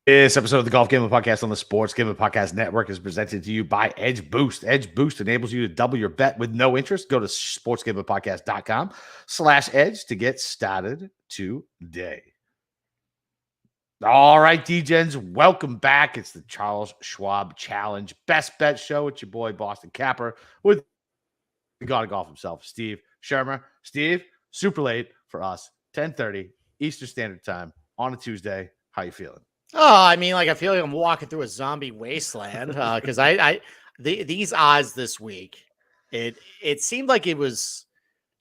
This episode of the Golf Gambling Podcast on the Sports Gambling Podcast Network is presented to you by Edge Boost. Edge Boost enables you to double your bet with no interest. Go to sportsgamblingpodcast.com/edge to get started today. All right, D-Gens, welcome back. It's the Charles Schwab Challenge Best Bet Show with your boy Boston Capper with the God of Golf himself, Steve Shermer. Steve, super late for us, 10:30 Eastern Standard Time on a Tuesday. How you feeling? Oh, I mean, like I feel like I'm walking through a zombie wasteland because these odds this week, it seemed like it was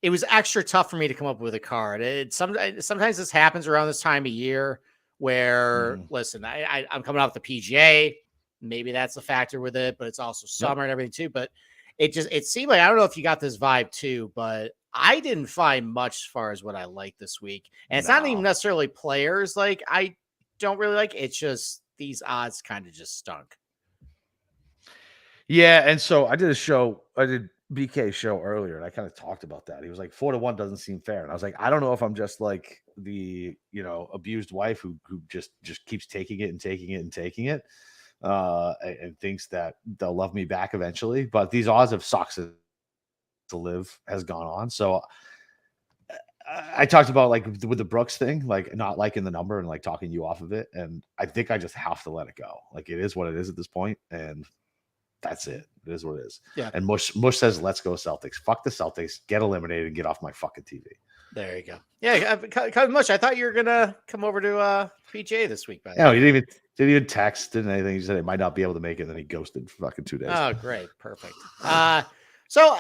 extra tough for me to come up with a card. Sometimes this happens around this time of year where listen, I'm coming off the PGA, maybe that's a factor with it, but it's also summer and everything too. But it seemed like I don't know if you got this vibe too, but I didn't find much as far as what I like this week, and it's not even necessarily players like I don't really like. It's just these odds kind of just stunk. Yeah, and so I did BK's show earlier, and I kind of talked about that. He was like, 4-1 doesn't seem fair, and I was like, I don't know if I'm just like the abused wife who just keeps taking it and taking it and taking it, and thinks that they'll love me back eventually. But these odds of Sox to live has gone on, so. I talked about like with the Brooks thing, like not liking the number and like talking you off of it. And I think I just have to let it go. Like it is what it is at this point, and that's it. It is what it is. Yeah. And Mush says, let's go Celtics. Fuck the Celtics. Get eliminated and get off my fucking TV. There you go. Yeah, Mush, I thought you were gonna come over to PGA this week. No, he didn't even text, didn't anything. He said he might not be able to make it, and then he ghosted for fucking 2 days. Oh, great. Perfect. So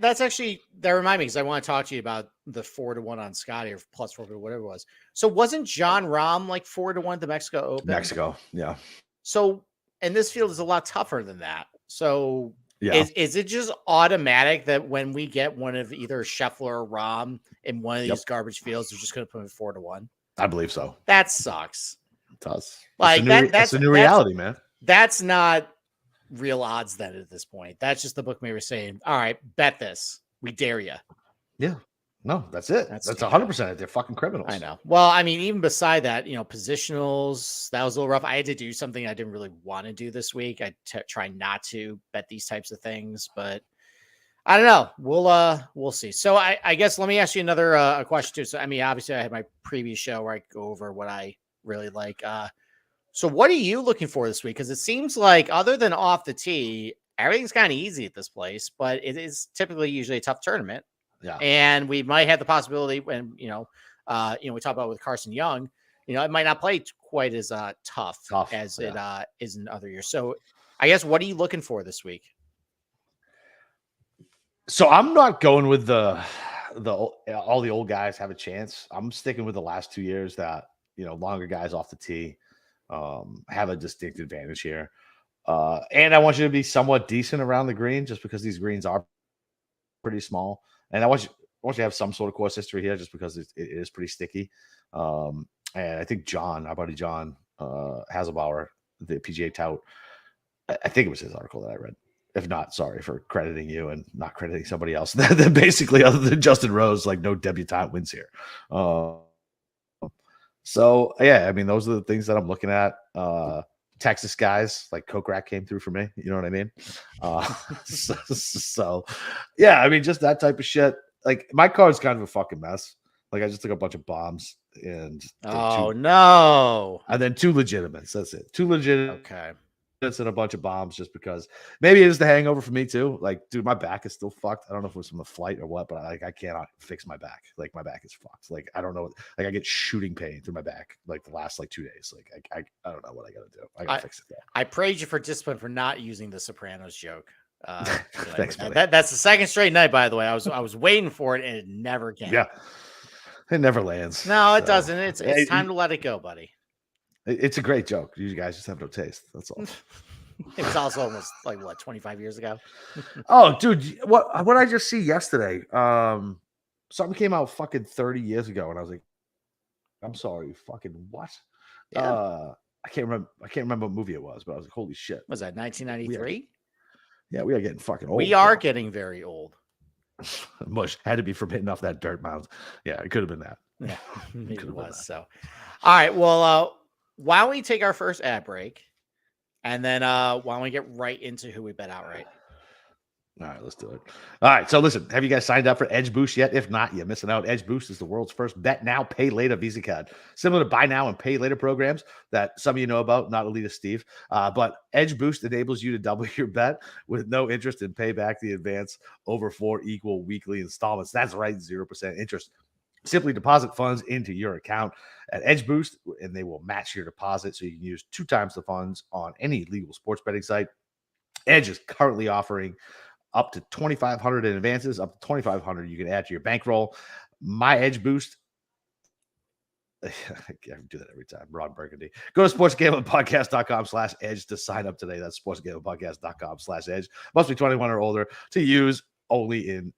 that's actually, that reminded me because I want to talk to you about the 4-1 on Scotty or plus 4, whatever it was. So wasn't John Rahm like 4-1 at the Mexico Open? Mexico, yeah. So, and this field is a lot tougher than that. So is it just automatic that when we get one of either Scheffler or Rahm in one of these garbage fields, they're just going to put him 4-1? I believe so. That sucks. It does. Like that's a new reality, man. That's not real odds then at this point. That's just the bookmaker saying, all right, bet this. We dare you. Yeah. No, that's it. That's 100%. They're fucking criminals. I know. Well, I mean, even beside that, positionals, that was a little rough. I had to do something I didn't really want to do this week. I try not to bet these types of things, but I don't know. We'll see. So I guess let me ask you another a question too. So, I mean, obviously I had my previous show where I go over what I really like. So what are you looking for this week? Because it seems like other than off the tee, everything's kind of easy at this place, but it is typically usually a tough tournament. Yeah. And we might have the possibility when, we talk about with Carson Young, it might not play quite as tough as it is in other years. So I guess, what are you looking for this week? So I'm not going with all the old guys have a chance. I'm sticking with the last 2 years that, longer guys off the tee have a distinct advantage here. And I want you to be somewhat decent around the green just because these greens are pretty small. And I want you to have some sort of course history here just because it is pretty sticky. And I think our buddy John Haselbauer, the PGA tout, I think it was his article that I read. If not, sorry for crediting you and not crediting somebody else. Then basically, other than Justin Rose, like no debutante wins here. So yeah, I mean, those are the things that I'm looking at. Texas guys like Kokrak came through for me. You know what I mean? So yeah, I mean, just that type of shit. Like my card's kind of a fucking mess. Like I just took a bunch of bombs and no, and then 2 legitimates. That's it. 2 legitimate. Okay. And a bunch of bombs just because maybe it is the hangover for me too. Like, dude, my back is still fucked. I don't know if it was from the flight or what, but I cannot fix my back. Like my back is fucked. Like I don't know. Like I get shooting pain through my back like the last 2 days. Like I don't know what I gotta do. I gotta fix it though. I praise you for discipline for not using the Sopranos joke. Thanks, that's the second straight night, by the way. I was waiting for it and it never came. Yeah, it never lands. No, it doesn't. It's time to let it go, buddy. It's a great joke. You guys just have no taste. That's all. It was also almost 25 years ago. Oh, dude, what I just see yesterday? Something came out fucking 30 years ago, and I was like, I'm sorry, fucking what? Yeah. I can't remember what movie it was, but I was like, holy shit. Was that 1993? Yeah, we are getting fucking old. We are getting very old. Mush had to be from hitting off that dirt mound. Yeah, it could have been that. Yeah, maybe it was. So, all right. Well, why don't we take our first ad break, and then why don't we get right into who we bet outright? All right, let's do it. All right, so listen, have you guys signed up for Edge Boost yet? If not, you're missing out. Edge Boost is the world's first bet now, pay later Visa card. Similar to buy now and pay later programs that some of you know about, not Elita Steve. But Edge Boost enables you to double your bet with no interest and pay back the advance over 4 equal weekly installments. That's right, 0% interest. Simply deposit funds into your account at Edge Boost, and they will match your deposit so you can use 2 times the funds on any legal sports betting site. Edge is currently offering up to $2,500 in advances, up to $2,500 you can add to your bankroll. My Edge Boost. I do that every time. Ron Burgundy. Go to sportsgamblingpodcast.com/edge to sign up today. That's sportsgamblingpodcast.com/edge. Must be 21 or older to use, only in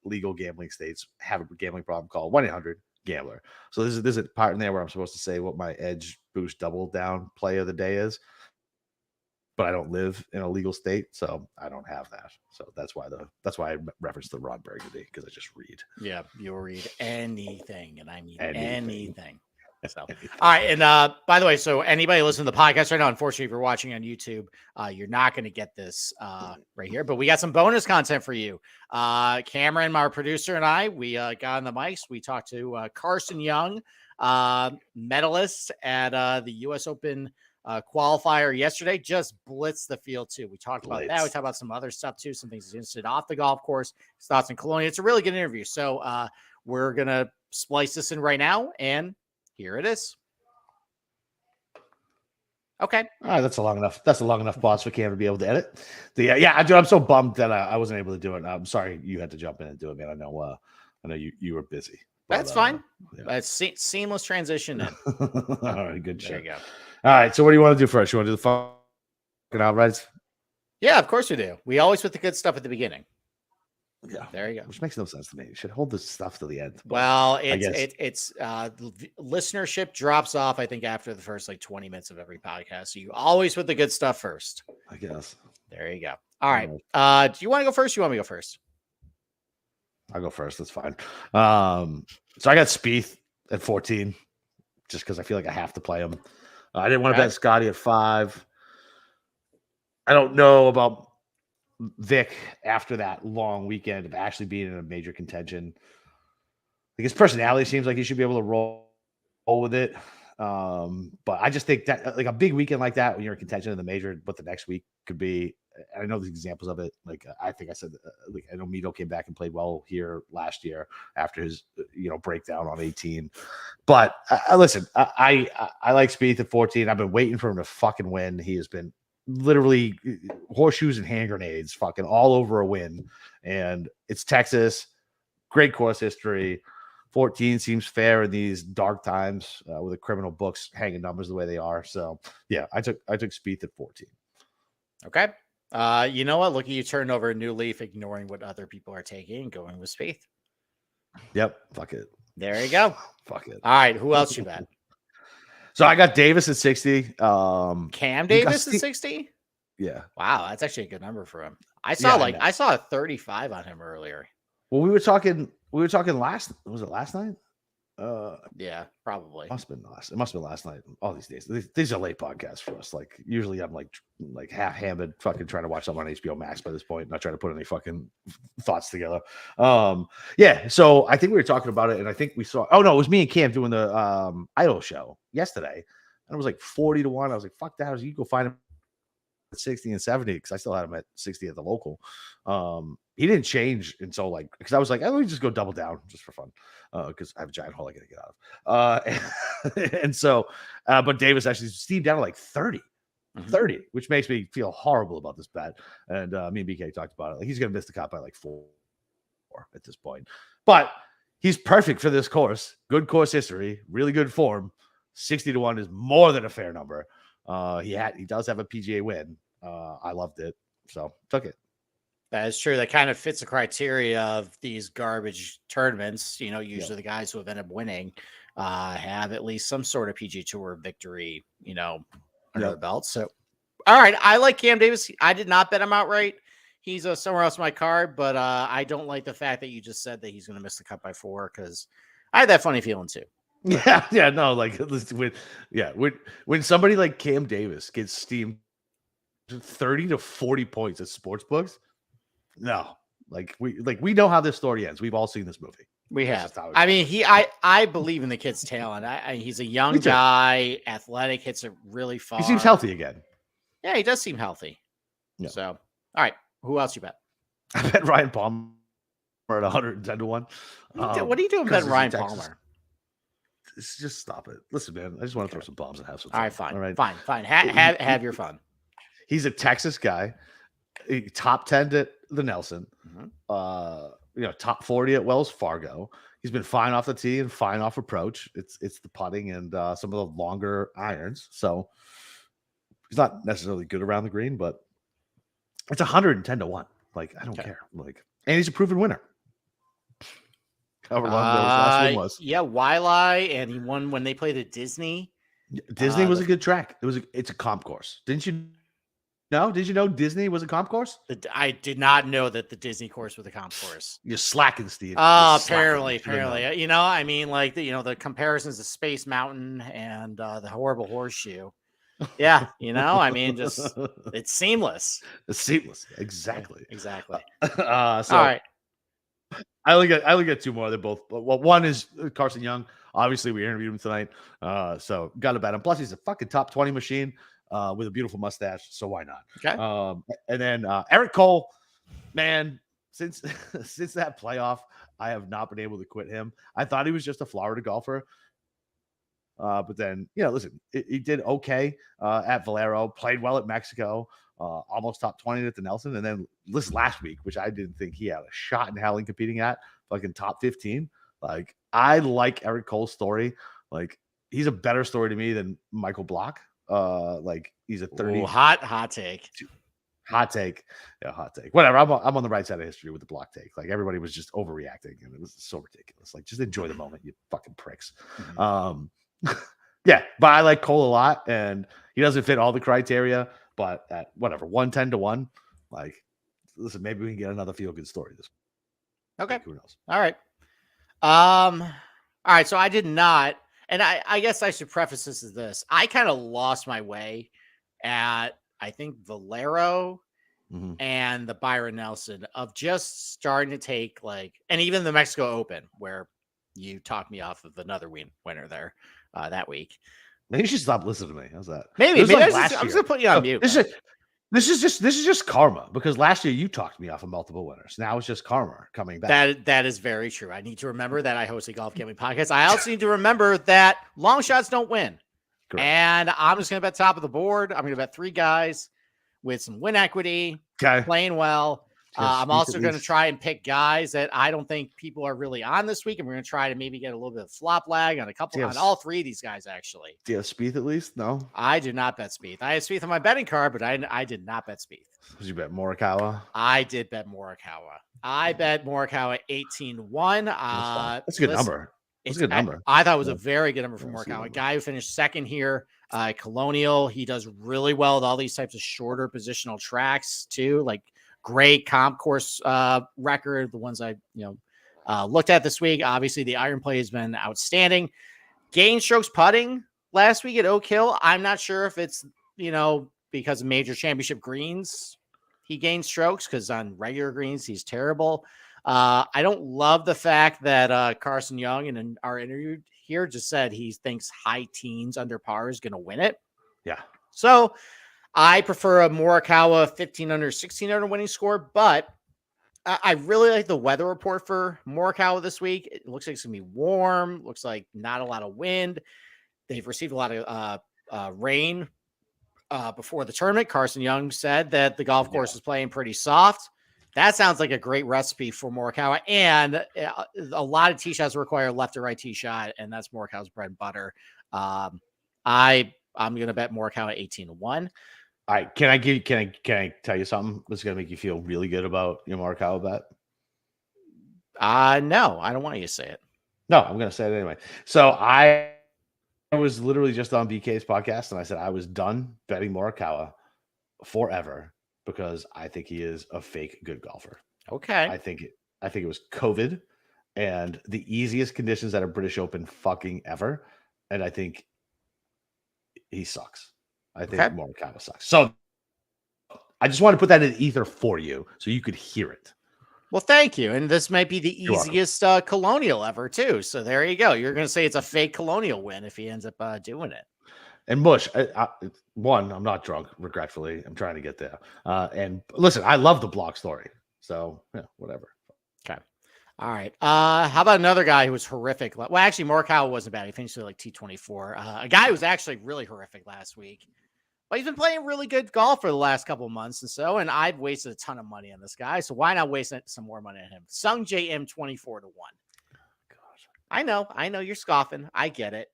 legal gambling states. Have a gambling problem, call 1-800-GAMBLER. So this is a part in there where I'm supposed to say what my Edge Boost double down play of the day is. But I don't live in a legal state, so I don't have that. So that's why I referenced the Ron Burgundy, because I just read. Yeah, you'll read anything, and I mean anything. So, all right, and by the way, so anybody listening to the podcast right now, unfortunately, if you're watching on YouTube, you're not going to get this right here, but we got some bonus content for you. Cameron, our producer, and I, we got on the mics. We talked to Carson Young, medalist at the U.S. Open qualifier yesterday. Just blitzed the field too. We talked about that. We talked about some other stuff too, some things he's interested off the golf course, his thoughts in Colonia. It's a really good interview. So we're gonna splice this in right now, and here it is. Okay. All right, that's a long enough pause for Cam to be able to edit. I'm so bummed that I wasn't able to do it. I'm sorry you had to jump in and do it, man. I know you were busy. But, that's fine. Yeah. It's seamless transition in. All right, good shit. There you go. All right, so what do you want to do first? You want to do the fucking outrights? Yeah, of course we do. We always put the good stuff at the beginning. Yeah, there you go. Which makes no sense to me. You should hold this stuff to the end. Well, it's listenership drops off, I think, after the first 20 minutes of every podcast. So you always put the good stuff first. I guess. There you go. All right. Do you want to go first? You want me to go first? I'll go first. That's fine. So I got Spieth at 14, just because I feel like I have to play him. I didn't want to bet Scotty at 5. I don't know about Vic after that long weekend of actually being in a major contention. Like, his personality seems like he should be able to roll with it. But I just think that a big weekend like that, when you're in contention in the major, what the next week could be. I know the examples of it. I think I said, I know Mito came back and played well here last year after his, breakdown on 18. But listen, I like Spieth at 14. I've been waiting for him to fucking win. He has been literally horseshoes and hand grenades fucking all over a win. And it's Texas, great course history. 14 seems fair in these dark times with the criminal books hanging numbers the way they are. So yeah, I took Spieth at 14. Okay. You know what? Look at you turn over a new leaf, ignoring what other people are taking and going with Spieth. Yep. Fuck it. There you go. Fuck it. All right. Who else you bet? So I got Davis at 60. Cam Davis at 60? Yeah. Wow, that's actually a good number for him. I saw a 35 on him earlier. Well, we were talking last night? Yeah, probably. It must have been last night. All these days. These are late podcasts for us. Usually I'm like half-hammered fucking trying to watch something on HBO Max by this point, not trying to put any fucking thoughts together. Yeah, so I think we were talking about it, and I think we saw it was me and Cam doing the Idol show yesterday. And it was 40-1. I was like, fuck that. You go find him at 60 and 70, because I still had him at 60 at the local. He didn't change until because I was like, let me just go double down just for fun, because I have a giant hole I gotta get out of. And so, but Davis actually steamed down to 30, 30, which makes me feel horrible about this bet. And me and BK talked about it. He's gonna miss the cut by 4 at this point, but he's perfect for this course. Good course history, really good form. 60-1 is more than a fair number. He does have a PGA win. I loved it, so took it. That is true. That kind of fits the criteria of these garbage tournaments. Usually the guys who have ended up winning have at least some sort of PGA Tour victory, under the belt. So, all right, I like Cam Davis. I did not bet him outright. He's somewhere else in my card, but I don't like the fact that you just said that he's going to miss the cut by 4, because I had that funny feeling too. Yeah, no, like when somebody like Cam Davis gets steamed 30 to 40 points at sports books, no, we know how this story ends. We've all seen this movie. We That's have. just how it I goes. mean, I believe in the kid's talent. He's a Me young too. guy, athletic, hits it really He seems far. healthy again. Yeah, he does seem healthy. Yeah. So, all right, who else you bet? I bet Ryan Palmer at 110 to 1. What are you doing betting Ryan Palmer? Just stop it. Listen, man, I just want to throw some bombs and have some All fun. right, fine. All right. Fine. Have your fun. He's a Texas guy, top 10 at the Nelson, top 40 at Wells Fargo. He's been fine off the tee and fine off approach. It's the putting and some of the longer irons. So he's not necessarily good around the green, but it's 110 to 1. Like, I don't care. Like, and he's a proven winner. However long ago his last win was. Yeah, Wiley, and he won when they played at Disney. Disney was a good track. It's a comp course. Didn't you know? Did you know Disney was a comp course? I did not know that the Disney course was a comp course. You're slacking, Steve. Apparently. You know, I mean, like the comparisons to Space Mountain and the horrible horseshoe. Yeah, I mean, just it's seamless. It's seamless. Exactly. Exactly. So all right. I only got two more. They're both. Well, one is Carson Young. Obviously, we interviewed him tonight. So got to bet him. Plus, he's a fucking top 20 machine with a beautiful mustache. So why not? Okay. And then Eric Cole, man, since that playoff, I have not been able to quit him. I thought he was just a Florida golfer. But then, listen, he did okay at Valero, played well at Mexico, almost top 20 at the Nelson. And then this last week, which I didn't think he had a shot in hell in competing at, fucking top 15. Like, I like Eric Cole's story. Like, he's a better story to me than Michael Block. Like, he's a 30. Ooh, hot take. Hot take. Yeah, hot take. Whatever. I'm on the right side of history with the Block take. Like, everybody was just overreacting, and it was so ridiculous. Like, just enjoy the moment, you fucking pricks. Mm-hmm. Yeah, but I like Cole a lot, and he doesn't fit all the criteria, but at whatever, 110 to 1, like, listen, maybe we can get another feel-good story this week. Okay. Like, who knows? All right. All right, so I did not, and I guess I should preface this as this. I kind of lost my way at, I think, Valero and the Byron Nelson of just starting to take, like, and even the Mexico Open, where you talked me off of another winner there that week. Maybe you should stop listening to me. How's that? Maybe I'm just gonna put you on mute. This is just karma, because last year you talked me off of multiple winners. Now it's just karma coming back. That is very true. I need to remember that I host a golf gambling podcast. I also need to remember that long shots don't win. Correct. And I'm just gonna bet top of the board. I'm gonna bet three guys with some win equity, playing well. I'm also going to try and pick guys that I don't think people are really on this week, and we're going to try to maybe get a little bit of flop lag on on all three of these guys. Actually, do you have Spieth at least? No, I do not bet Spieth. I had Spieth on my betting card, but I did not bet Spieth. Did you bet Morikawa? I did bet Morikawa. I bet Morikawa 18-1. That's a good number. It's a good number. I thought it was a very good number for Morikawa. A guy who finished second here, Colonial. He does really well with all these types of shorter positional tracks too, like great comp course record. The ones I looked at this week. Obviously, the iron play has been outstanding. Gain strokes putting last week at Oak Hill. I'm not sure if it's because of major championship greens he gained strokes, because on regular greens he's terrible. I don't love the fact that Carson Young in our interview here just said he thinks high teens under par is going to win it. Yeah. So I prefer a Morikawa 15 under, 16 under winning score, but I really like the weather report for Morikawa this week. It looks like it's going to be warm. Looks like not a lot of wind. They've received a lot of rain before the tournament. Carson Young said that the golf course is playing pretty soft. That sounds like a great recipe for Morikawa. And a lot of tee shots require left to right tee shot, and that's Morikawa's bread and butter. I'm going to bet Morikawa 18-1. All right. Can I tell you something that's going to make you feel really good about your Morikawa bet? No, I don't want you to say it. No, I'm going to say it anyway. So I was literally just on BK's podcast, and I said I was done betting Morikawa forever because I think he is a fake good golfer. Okay. I think it was COVID. and the easiest conditions at a British Open fucking ever. And I think he sucks. I think Okay. Morikawa sucks. So I just want to put that in ether for you so you could hear it. Well, thank you. And this might be the You're welcome. easiest Colonial ever, too. So there you go. You're going to say it's a fake Colonial win if he ends up doing it. And Mush, one, I'm not drunk, regretfully. I'm trying to get there. And listen, I love the block story. So, yeah, whatever. Okay. All right. How about another guy who was horrific? Well, actually, Morikawa wasn't bad. He finished with like T24. A guy who was actually really horrific last week. But he's been playing really good golf for the last couple of months and I've wasted a ton of money on this guy. So why not waste some more money on him? Sung JM 24 to 1. Gosh. I know you're scoffing. I get it.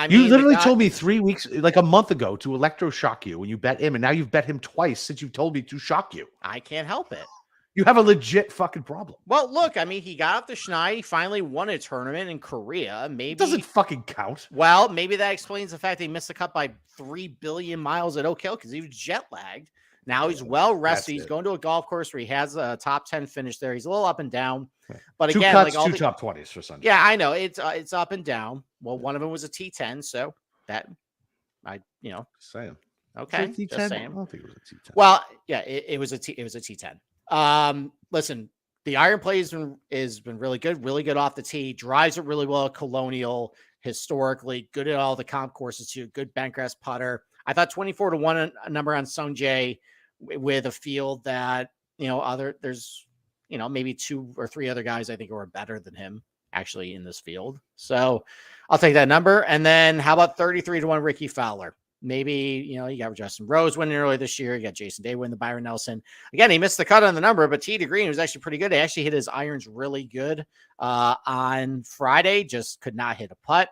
You literally told me 3 weeks, like a month ago, to electroshock you when you bet him, and now you've bet him twice since you told me to shock you. I can't help it. You have a legit fucking problem. Well, look, I mean, he got off the schneid. He finally won a tournament in Korea. Maybe it doesn't fucking count. Well, maybe that explains the fact that he missed the cut by 3 billion miles at Oak Hill because he was jet lagged. Now he's well rested. He's going to a golf course where he has a top 10 finish there. He's a little up and down, but two again, cuts, like two top 20s for Sunday. Yeah, I know it's up and down. Well, one of them was a T10, so that saying. Okay, T10? just saying. I don't think it was a T10. Well, yeah, it was a T10. Listen, the iron play has been really good off the tee, drives it really well at Colonial, historically good at all the comp courses too, good bentgrass putter. I thought 24 to 1 a number on Sung Jae with a field that, there's, maybe 2 or 3 other guys I think who are better than him actually in this field. So I'll take that number. And then how about 33 to 1 Ricky Fowler? Maybe, you got Justin Rose winning early this year. You got Jason Day winning the Byron Nelson. Again, he missed the cut on the number, but tee to green was actually pretty good. He actually hit his irons really good on Friday, just could not hit a putt.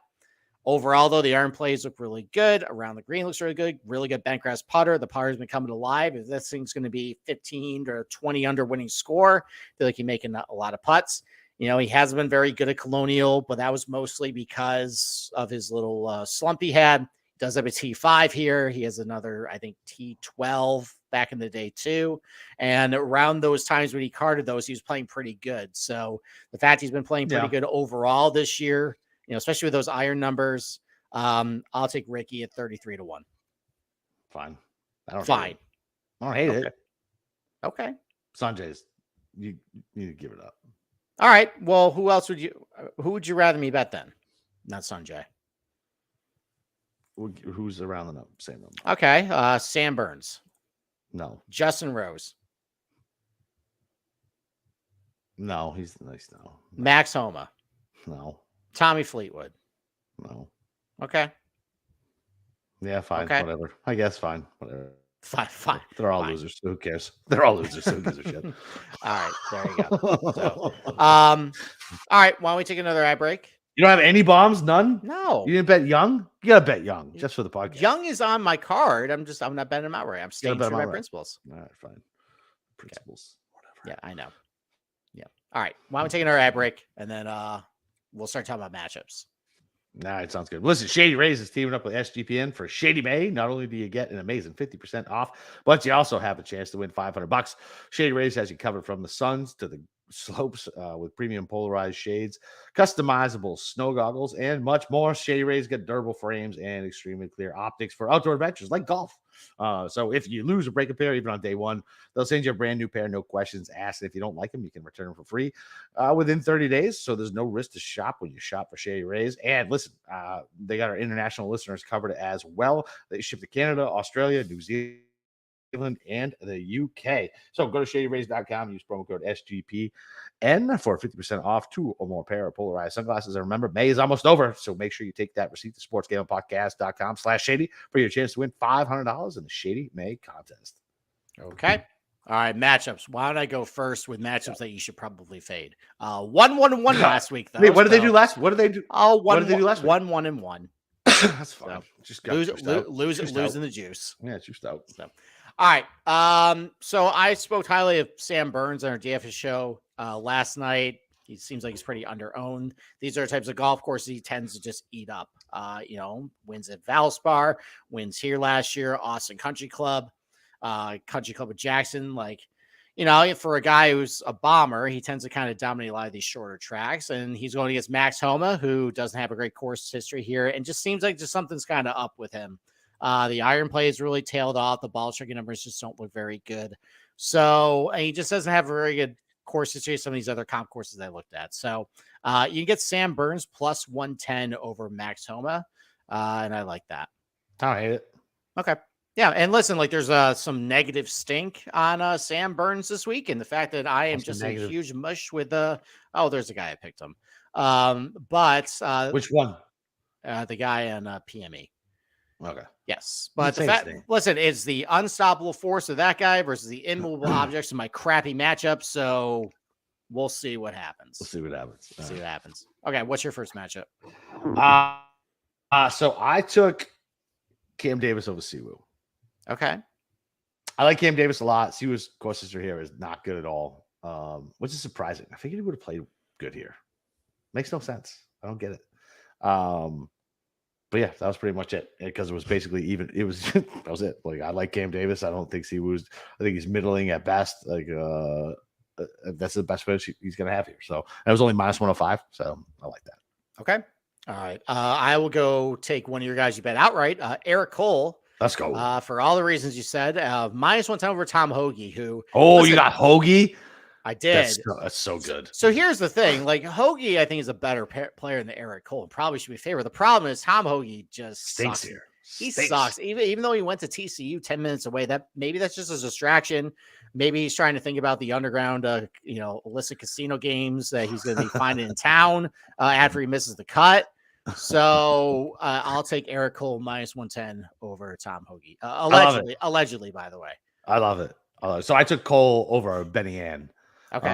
Overall, though, the iron plays look really good. Around the green looks really good bentgrass putter. The putter's been coming alive. If this thing's going to be 15 or 20 under winning score, I feel like he's making a lot of putts. He hasn't been very good at Colonial, but that was mostly because of his little slump he had. Does have a T5 here. He has another, I think, T12 back in the day too. And around those times when he carded those, he was playing pretty good. So the fact he's been playing pretty good overall this year, especially with those iron numbers, I'll take Ricky at 33 to 1. Fine. I don't hate it. Okay. Sanjay's, you need to give it up. All right. Well, who would you rather me bet then? Not Sanjay. Who's around the same number? Okay. Sam Burns. No. Justin Rose. No, he's nice now. Max Homa. No. Tommy Fleetwood. No. Okay. Yeah, fine. Okay. Whatever. I guess fine. Whatever. Fine. They're all losers. Who cares? They're all losers. Who gives a shit? All right. There you go. So, all right. Why don't we take another ad break? You don't have any bombs? None? No. You didn't bet Young? You got to bet Young just for the podcast. Young is on my card. I'm not betting him outright. I'm staying true to my principles. All right, fine. Principles. Okay. Whatever. Yeah, I know. Yeah. All right. Why don't we take another ad break and then we'll start talking about matchups. All right, sounds good. Listen, Shady Rays is teaming up with SGPN for Shady May. Not only do you get an amazing 50% off, but you also have a chance to win $500. Shady Rays has you covered from the suns to the slopes with premium polarized shades, customizable snow goggles, and much more. Shady Rays get durable frames and extremely clear optics for outdoor adventures like golf. So if you lose or break a pair, even on day one, they'll send you a brand new pair, no questions asked. If you don't like them, you can return them for free within 30 days. So there's no risk to shop when you shop for Shady Rays. And listen, they got our international listeners covered as well. They ship to Canada, Australia, New Zealand, and the UK. So go to shadyrays.com, use promo code SGPN for 50% off 2 or more pair of polarized sunglasses. And remember, May is almost over, so make sure you take that receipt to sportsgamblingpodcast.com/shady for your chance to win $500 in the Shady May contest. Okay. All right, matchups. Why don't I go first with matchups that you should probably fade? 1-1-1 last week, though. Wait, what did they do last? What did they do? Oh, what did they do last week? 1-1-1. That's fine. So, just got losing the juice. Yeah, juiced out. So. All right. So I spoke highly of Sam Burns on our DFS show last night. He seems like he's pretty underowned. These are the types of golf courses he tends to just eat up. Wins at Valspar, wins here last year, Austin Country Club, Country Club of Jackson. for a guy who's a bomber, he tends to kind of dominate a lot of these shorter tracks, and he's going against Max Homa, who doesn't have a great course history here, and just seems like just something's kind of up with him. The iron play is really tailed off. The ball striking numbers just don't look very good. So he just doesn't have a very good course history. Some of these other comp courses I looked at. So you can get Sam Burns plus 110 over Max Homa, and I like that. I hate it. Okay. Yeah, and listen, like there's some negative stink on Sam Burns this week, and the fact that I am just a huge mush with there's a guy I picked him. But which one? The guy on PME. Okay. Yes, but the fact, listen, it's the unstoppable force of that guy versus the immovable objects in my crappy matchup. So we'll see what happens. We'll see what happens. See what happens. Okay, what's your first matchup? So I took Cam Davis over Siwoo. Okay. I like Cam Davis a lot. Siwoo's course history here is not good at all, which is surprising. I figured he would have played good here. Makes no sense. I don't get it. But yeah, that was pretty much it because it was basically even. It was that was it. Like I like Cam Davis. I don't think Siwoo's. I think he's middling at best. Like that's the best finish he's going to have here. So that was only minus 105. So I like that. Okay. All right. I will go take one of your guys you bet outright. Eric Cole. Let's go. For all the reasons you said, minus 110 over Tom Hoagie, who. Oh, you got Hoagie? I did. That's so good. So here's the thing. Like Hoagie, I think is a better player than Eric Cole and probably should be favored. The problem is Tom Hoagie just stinks sucks. Here. He sucks. Even though he went to TCU 10 minutes away, that's just a distraction. Maybe he's trying to think about the underground, illicit casino games that he's going to be finding in town after he misses the cut. So I'll take Eric Cole minus 110 over Tom Hoagie. Allegedly, by the way. I love it. So I took Cole over Benny Ann. Okay.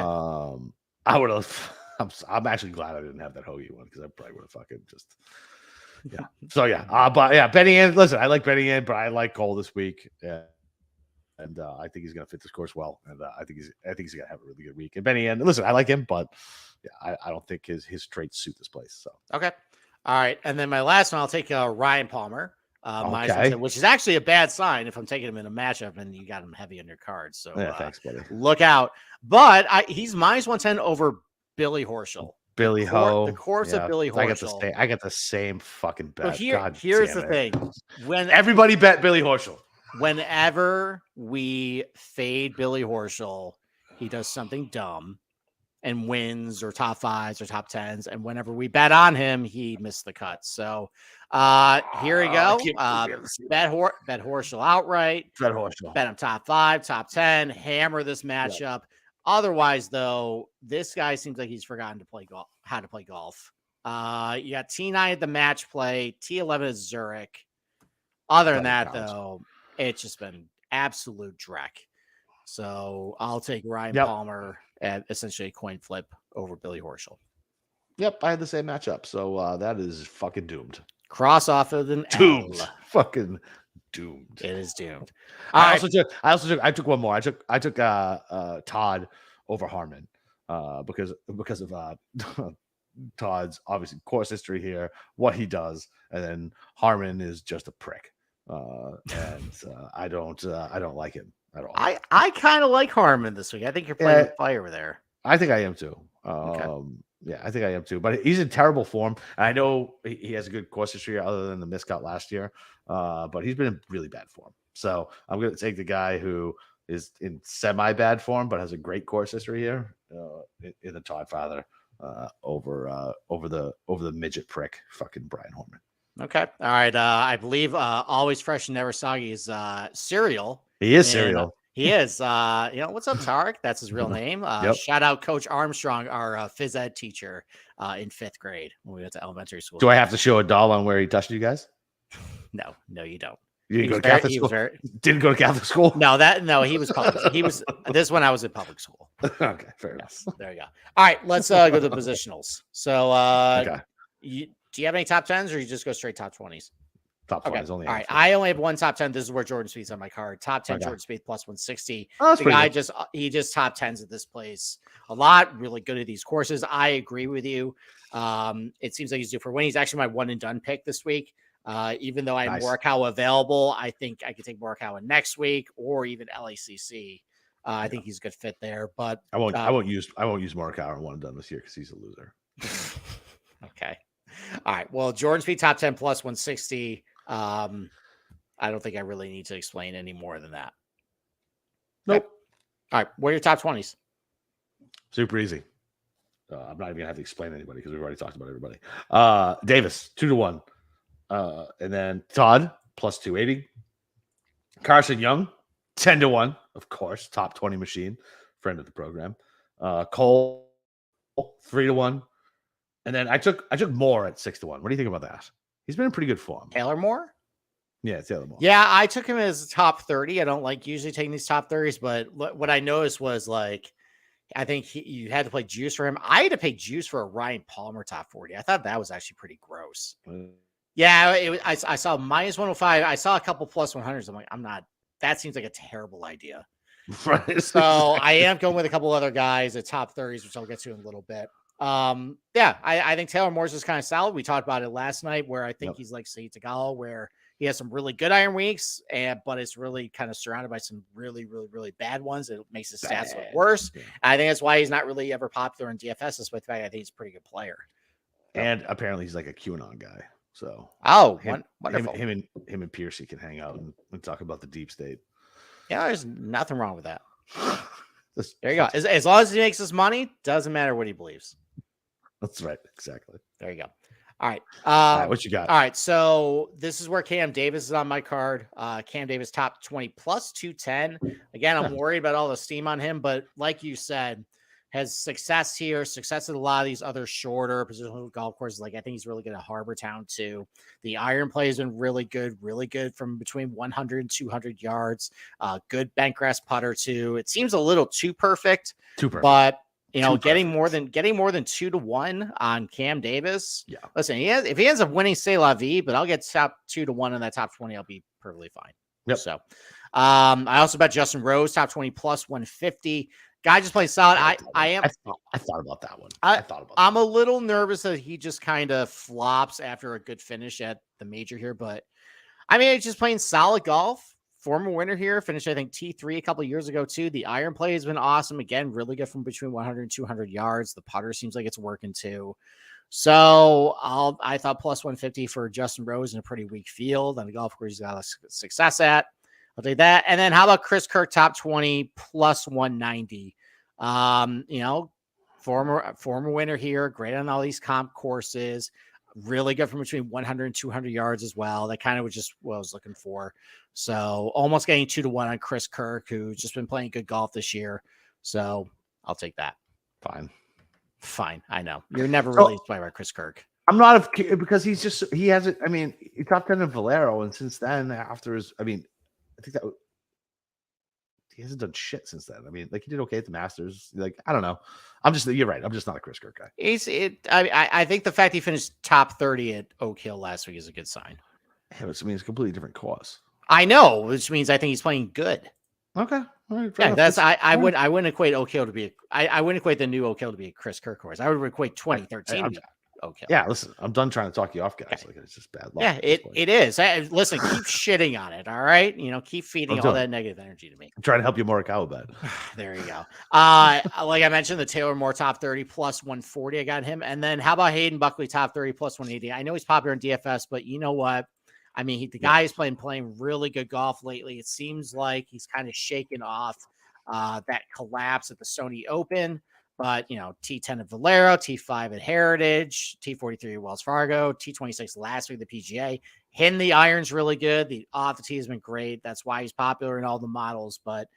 I would have. I'm actually glad I didn't have that Hoagie one because I probably would have fucking just. Yeah. So yeah. But yeah, Benny Ann. Listen, I like Benny Ann, but I like Cole this week. Yeah. And I think he's going to fit this course well. And I think he's going to have a really good week. And Benny Ann. Listen, I like him, but yeah, I don't think his traits suit this place. So okay. All right, and then my last one, I'll take Ryan Palmer, which is actually a bad sign if I'm taking him in a matchup and you got him heavy on your card. So yeah, thanks, buddy. Look out. But he's minus 110 over Billy Horschel. Billy Ho. The course of Billy Horschel. I got the same fucking bet. Here's the thing. When everybody bet Billy Horschel. Whenever we fade Billy Horschel, he does something dumb and wins or top fives or top tens. And whenever we bet on him, he missed the cut. So here we go. Bet Horschel outright. Bet Horschel. Bet him top 5, top 10. Hammer this matchup. Yep. Otherwise, though, this guy seems like he's forgotten to play golf. How to play golf. You got T9 at the match play. T11 at Zurich. Other than that, though, it's just been absolute dreck. So I'll take Ryan Palmer at essentially a coin flip over Billy Horschel. Yep, I had the same matchup. So that is fucking doomed. Cross off of an doomed. L. Fucking doomed. It is doomed. I took one more. I took Todd over Harmon because of Todd's obviously course history here, what he does, and then Harmon is just a prick. And I don't like him at all. I kind of like Harmon this week. I think you're playing with fire there. I think I am too. Yeah, I think I am too. But he's in terrible form. And I know he has a good course history other than the miscut last year. But he's been in really bad form. So I'm going to take the guy who is in semi-bad form but has a great course history here in the Todd Father over the midget prick, fucking Brian Horman. Okay. All right. I believe Always Fresh and Never Soggy is Cereal. He is Cereal. He is. What's up, Tarek? That's his real name. Shout out Coach Armstrong, our phys ed teacher in 5th grade when we went to elementary school. Do I have to show a doll on where he touched you guys? No, you don't. You didn't go to Catholic school? Didn't go to Catholic school? No, he was public. This one I was in public school. Okay, fair enough. There you go. All right, let's go to the positionals. So do you have any top 10s or you just go straight top 20s? Top 20s only. All right. I only have one top 10. This is where Jordan Spieth's on my card. Top 10 Jordan Spieth plus 160. The guy he just top 10s at this place a lot. Really good at these courses. I agree with you. It seems like he's due for win. He's actually my one and done pick this week. Even though I have Morikawa available, I think I could take Morikawa next week or even LACC I think he's a good fit there. But I won't use Morikawa in one and done this year because he's a loser. Okay. All right. Well, Jordan Speed top 10 plus 160. I don't think I really need to explain any more than that. Nope. Okay. All right. What are your top 20s? Super easy. I'm not even gonna have to explain anybody because we've already talked about everybody. Davis 2-1, and then Todd plus 280. Carson Young 10-1, of course, top 20 machine, friend of the program. Cole 3-1, and then I took Moore at 6-1. What do you think about that? He's been in pretty good form. Taylor Moore? Yeah, Taylor Moore. Yeah, I took him as top 30. I don't like usually taking these top 30s, but what I noticed was like, I think you had to play juice for him. I had to pay juice for a Ryan Palmer top 40. I thought that was actually pretty gross. Yeah, I saw minus 105. I saw a couple plus 100s. I'm like, that seems like a terrible idea. Right. So I am going with a couple other guys at top 30s, which I'll get to in a little bit. Yeah, I think Taylor Moore's is kind of solid. We talked about it last night where I think he's like Seiya Tagawa, where he has some really good iron weeks, but it's really kind of surrounded by some really, really, really bad ones. It makes his stats look worse. Yeah. I think that's why he's not really ever popular in DFS, despite the fact I think he's a pretty good player. And apparently he's like a QAnon guy. So wonderful. Him and Piercy can hang out and talk about the deep state. Yeah, there's nothing wrong with that. There you go. As long as he makes his money, doesn't matter what he believes. That's right. Exactly. There you go. All right. What you got? All right. So this is where Cam Davis is on my card. Cam Davis top 20 plus 210. Again, I'm worried about all the steam on him, but like you said, has success here, success at a lot of these other shorter positional golf courses. Like I think he's really good at Harbor Town too. The iron play has been really good from between 100 and 200 yards. Good bentgrass putter too. It seems a little too perfect. But getting more than 2-1 on Cam Davis. Yeah. Listen, if he ends up winning, say la vie, but I'll get top 2-1 in that top 20. I'll be perfectly fine. Yep. So, I also bet Justin Rose top 20 plus 150. Guy just plays solid. I thought about that one. I'm a little nervous that he just kind of flops after a good finish at the major here, but I mean, he's just playing solid golf. Former winner here, finished, I think, T3 a couple of years ago, too. The iron play has been awesome. Again, really good from between 100 and 200 yards. The putter seems like it's working, too. So I thought plus 150 for Justin Rose in a pretty weak field on the golf course he's got success at. I'll take that. And then how about Chris Kirk top 20 plus 190? Former winner here, great on all these comp courses. Really good from between 100 and 200 yards as well. That kind of was just what I was looking for. So almost getting 2-1 on Chris Kirk, who's just been playing good golf this year. So I'll take that. Fine. I know you're never really inspired by Chris Kirk. I'm not because he hasn't. I mean, he top 10 in Valero, and since then, after his, I think that he hasn't done shit since then. I mean, like he did okay at the Masters. Like I don't know. You're right. I'm just not a Chris Kirk guy. I think the fact he finished top 30 at Oak Hill last week is a good sign. Yeah, it's a completely different cause. I know, which means I think he's playing good. Okay. All right, yeah, that's I wouldn't equate Oak Hill to be I wouldn't equate the new Oak Hill to be a Chris Kirk course. I would equate 2013 to be Oak Hill. Yeah, listen, I'm done trying to talk you off, guys. Okay. Like it's just bad luck. Yeah, it is. Listen, keep shitting on it. All right, keep feeding all that negative energy to me. I'm trying to help you Morikawa bet. There you go. Like I mentioned, the Taylor Moore top 30 plus 140. I got him, and then how about Hayden Buckley top 30 plus 180? I know he's popular in DFS, but you know what? I mean, the guy is playing really good golf lately. It seems like he's kind of shaken off that collapse at the Sony Open. But, T10 at Valero, T5 at Heritage, T43 at Wells Fargo, T26 last week at the PGA. Hitting the irons really good. The off the tee has been great. That's why he's popular in all the models. But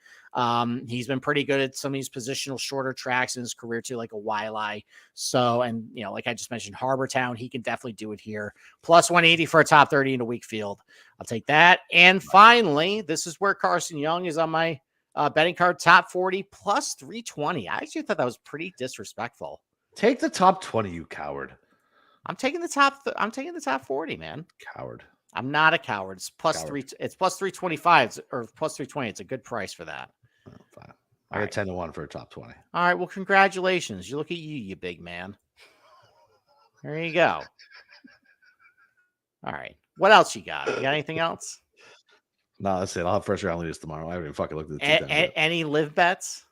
he's been pretty good at some of these positional shorter tracks in his career too, like a Wiley. So, and, like I just mentioned, Harbor Town, he can definitely do it here. Plus 180 for a top 30 in a weak field. I'll take that. And finally, this is where Carson Young is on my betting card, top 40 plus 320. I actually thought that was pretty disrespectful. Take the top 20, you coward. I'm taking the top 40, man. Coward. I'm not a coward. It's plus 325 or plus 320. It's a good price for that. Oh, fine. I got 10-1 for a top 20. All right. Well, congratulations. You look at you big man. There you go. All right. What else you got? You got anything else? No, that's it. I'll have fresh round leaders tomorrow. I haven't even fucking looked at the tip yet. Any live bets?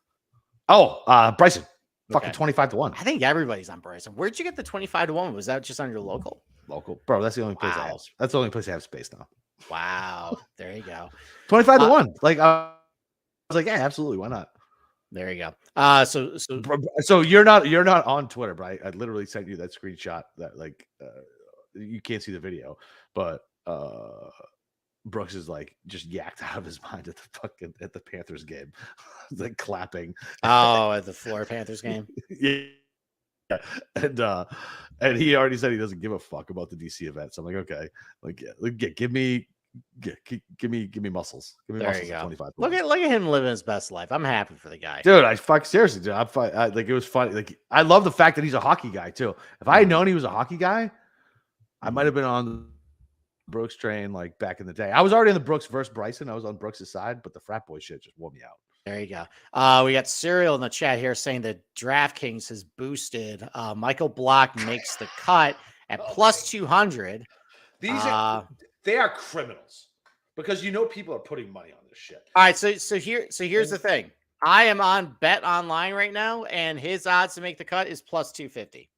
Oh, Bryson. Fucking Okay. 25-1. I think everybody's on Bryson. Where'd you get the 25-1? Was that just on your local? Local. Bro, that's the only place I have. Wow. That's the only place I have space now. Wow. There you go. 25-1. Like, I was like, yeah, absolutely. Why not? There you go. So you're not on Twitter, right? I literally sent you that screenshot that like you can't see the video, but Brooks is like just yacked out of his mind at the Panthers game, like clapping. Oh, at the Florida Panthers game. Yeah. And he already said he doesn't give a fuck about the DC event. So I'm like, okay, like give me muscles. Give me There muscles. you go. 25. Look at him living his best life. I'm happy for the guy, dude. Seriously, dude. Like it was funny. Like I love the fact that he's a hockey guy too. If I had known he was a hockey guy, I might have been on the Brooks train like back in the day. I was already on the Brooks versus Bryson. I was on Brooks' side, but the frat boy shit just wore me out. There you go. We got Serial in the chat here saying that DraftKings has boosted Michael Block makes the cut at plus 200. They are criminals because people are putting money on this shit. All right, so here's the thing. I am on Bet Online right now, and his odds to make the cut is plus 250.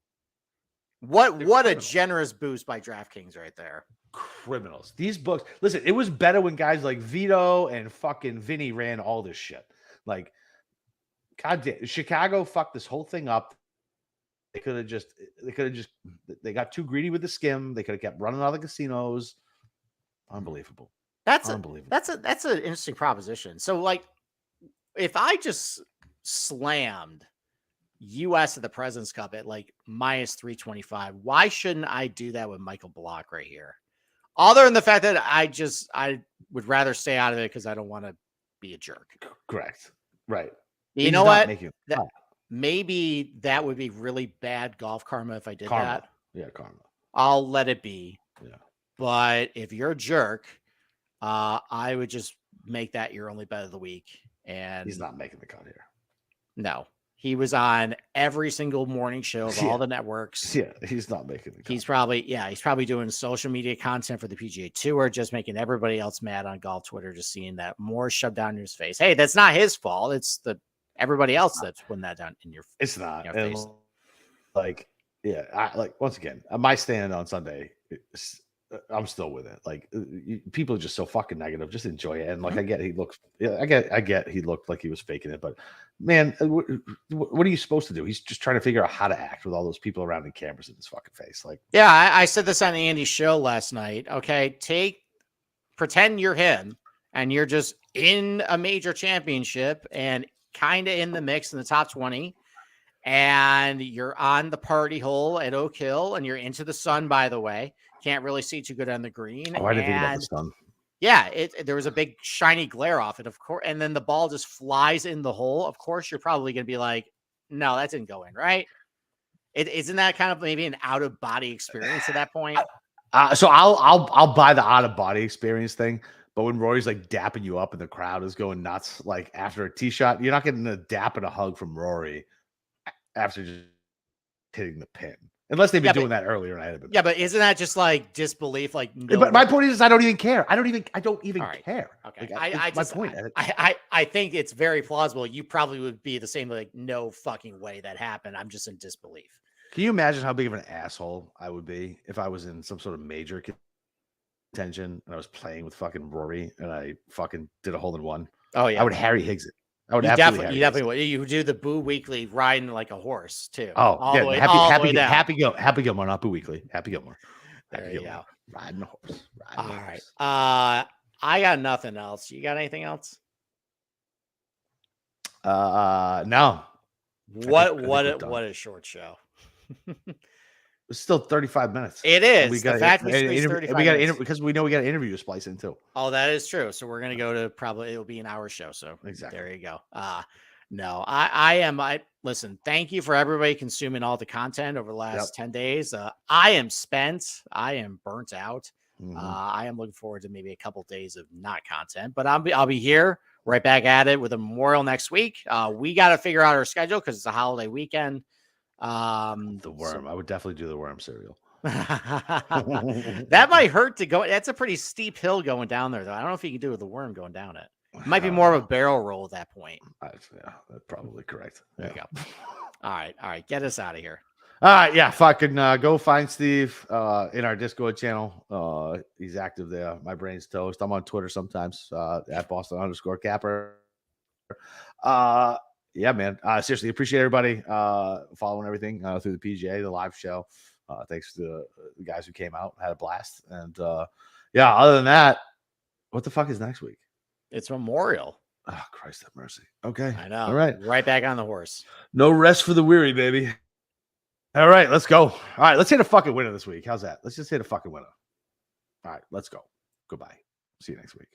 What a generous boost by DraftKings right there. Criminals. These books. Listen, it was better when guys like Vito and fucking Vinny ran all this shit. Like, goddamn, Chicago fucked this whole thing up. They got too greedy with the skim. They could have kept running out of the casinos. Unbelievable. That's an interesting proposition. So, like, if I just slammed US at the President's Cup at like minus 325, why shouldn't I do that with Michael Block right here? Other than the fact that I would rather stay out of it because I don't want to be a jerk. Correct. Right. You know what? Maybe that would be really bad golf karma if I did that. Yeah, karma. I'll let it be. Yeah. But if you're a jerk, I would just make that your only bet of the week. And he's not making the cut here. No. He was on every single morning show of all the networks. Yeah, he's not making the cut. He's probably doing social media content for the PGA Tour, just making everybody else mad on golf Twitter, just seeing that more shoved down in his face. Hey, that's not his fault. It's everybody else that's putting that down in your face. It's not. Face. Like, yeah, once again, my stand on Sunday, I'm still with it. Like, people are just so fucking negative. Just enjoy it. And like, I get he looked like he was faking it, but man, what are you supposed to do? He's just trying to figure out how to act with all those people around and cameras in his fucking face. Like, yeah, I said this on Andy's show last night. Okay, pretend you're him and you're just in a major championship and kind of in the mix in the top 20. And you're on the party hole at Oak Hill and you're into the sun, by the way. Can't really see too good on the green. Oh, I didn't think about the sun. Yeah, there was a big shiny glare off it, of course. And then the ball just flies in the hole. Of course, you're probably going to be like, no, that didn't go in, right? Isn't that kind of maybe an out of body experience at that point? So I'll buy the out of body experience thing. But when Rory's like dapping you up and the crowd is going nuts, like after a tee shot, you're not getting a dap and a hug from Rory after just hitting the pin. Unless they've been doing that earlier, and I had been. Yeah, but isn't that just like disbelief? Like, no, but my point is, I don't even care. I don't even care. Okay, like, my point. I think it's very plausible. You probably would be the same. Like, no fucking way that happened. I'm just in disbelief. Can you imagine how big of an asshole I would be if I was in some sort of major contention and I was playing with fucking Rory and I fucking did a hole in one? Oh yeah, I would Harry Higgs it. I would you definitely would. You do the Boo Weekly riding like a horse too. Oh, all yeah. the way, Happy Gilmore, not Boo Weekly. Happy Gilmore. There you go. Riding a horse. All right. I got nothing else. You got anything else? No. What a short show. It's still 35 minutes. It is. The fact we squeezed 35 minutes. Because we know we got an interview to splice in too. Oh, that is true. So we're going to go to it'll be an hour show. So exactly. There you go. No, I listen, thank you for everybody consuming all the content over the last 10 days. I am spent. I am burnt out. Mm-hmm. I am looking forward to maybe a couple of days of not content, but I'll be here right back at it with a Memorial next week. We got to figure out our schedule because it's a holiday weekend. The worm. I would definitely do the worm cereal. That might hurt to go. That's a pretty steep hill going down there, though. I don't know if you can do it with the worm going down it. It might be more of a barrel roll at that point. Yeah, that's probably correct. There you go. All right. Get us out of here. All right, yeah, fucking go find Steve in our Discord channel. He's active there. My brain's toast. I'm on Twitter sometimes at Boston_Capper. Yeah, man. Seriously, appreciate everybody following everything through the PGA, the live show. Thanks to the guys who came out, had a blast. And yeah, other than that, what the fuck is next week? It's Memorial. Oh, Christ have mercy. Okay. I know. All right. Right back on the horse. No rest for the weary, baby. All right, let's go. All right, let's hit a fucking winner this week. How's that? Let's just hit a fucking winner. All right, let's go. Goodbye. See you next week.